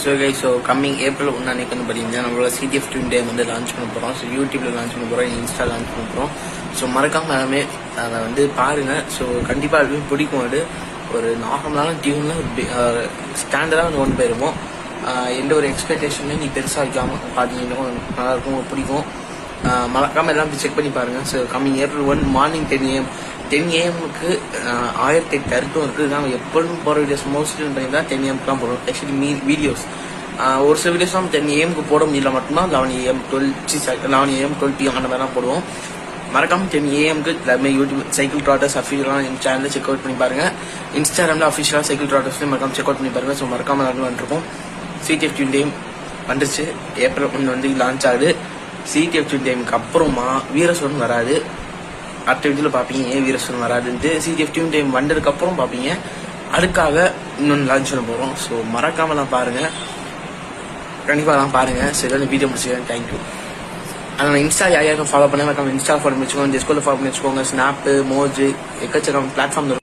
So guys, so coming April 1 அன்னைக்கு வந்து பார்த்தீங்கன்னா நம்மளோட சிடிஎஃப் ட்வின் டே வந்து லான்ச் பண்ண போகிறோம். ஸோ யூடியூப்ல லான்ச் பண்ண போகிறோம், இன்ஸ்டா லான்ச் பண்ண போகிறோம். ஸோ மறக்காம எல்லாமே அதை வந்து பாருங்கள். ஸோ கண்டிப்பாக எல்லாமே பிடிக்கும். அது ஒரு நார்மலான டியூனில் ஸ்டாண்டர்டாக வந்து கொண்டு போயிருவோம். எந்த ஒரு எக்ஸ்பெக்டேஷன்லையும் நீ பெருசாக வைக்காமல் பார்த்தீங்கன்னா நல்லாயிருக்கும், பிடிக்கும். மறக்காமல் எல்லாம் செக் பண்ணி பாருங்கள். So coming April 1 morning 10 AM 10 AM-க்கு 1008 கருத்தும் இருக்குது. நாங்கள் எப்பொழுதும் போகிற வீடியோஸ் மோஸ்ட்லி தான் 10 AM தான் போடுறோம். ஆக்சுவலி வீடியோஸ் ஒரு சில வீடியோஸ் தான் 10 AM-க்கு போட முடியல மட்டும்தான் 11 AM 11 AM 12 PM அந்த மாதிரிலாம் போடுவோம். மறக்காம 10 AM-க்கு எல்லாமே யூடியூப் சைக்கிள் ட்ராட்டர்ஸ் அஃபீஷியலாக என் சேனலில் செக் அவுட் பண்ணி பாருங்கள். இன்ஸ்டாகிராமில் அஃபீஷியலாக சைக்கிள் ட்ராட்டர்ஸ்லேயும் மறக்காம செக் அவுட் பண்ணி பாருங்கள். ஸோ மறக்காம எல்லாரும் வந்துருக்கோம். சிடிஎஃப் ட்வின் டே வந்துருச்சு. ஏப்ரல் 1 வந்து லான்ச் ஆகுது. சிடிஎஃப் ட்வின் டேமுக்கு அப்புறமா வீரசோன் வராது. அடுத்த வீடியோவில் பார்ப்பீங்க ஏன் வீரசோன் வராதுன்ட்டு. சிடிஎஃப் ட்வின் டைம் வந்ததுக்கப்புறம் பார்ப்பீங்க. அதுக்காக இன்னொன்று லான்ச் பண்ண போகிறோம். ஸோ மறக்காமலாம் பாருங்கள், கண்டிப்பாக பாருங்கள். சரி, வந்து வீடியோ முடிச்சுக்கிறேன். தேங்க்யூ. அதனால் இன்ஸ்டா யாரும் ஃபாலோ பண்ண மறக்காம இன்ஸ்டா ஃபாலோ பண்ணி வச்சுக்கோங்க, டிஸ்கோவில் ஃபாலோ பண்ணி வச்சுக்கோங்க. Snap, Moj, எக்கச்சக்கம் platform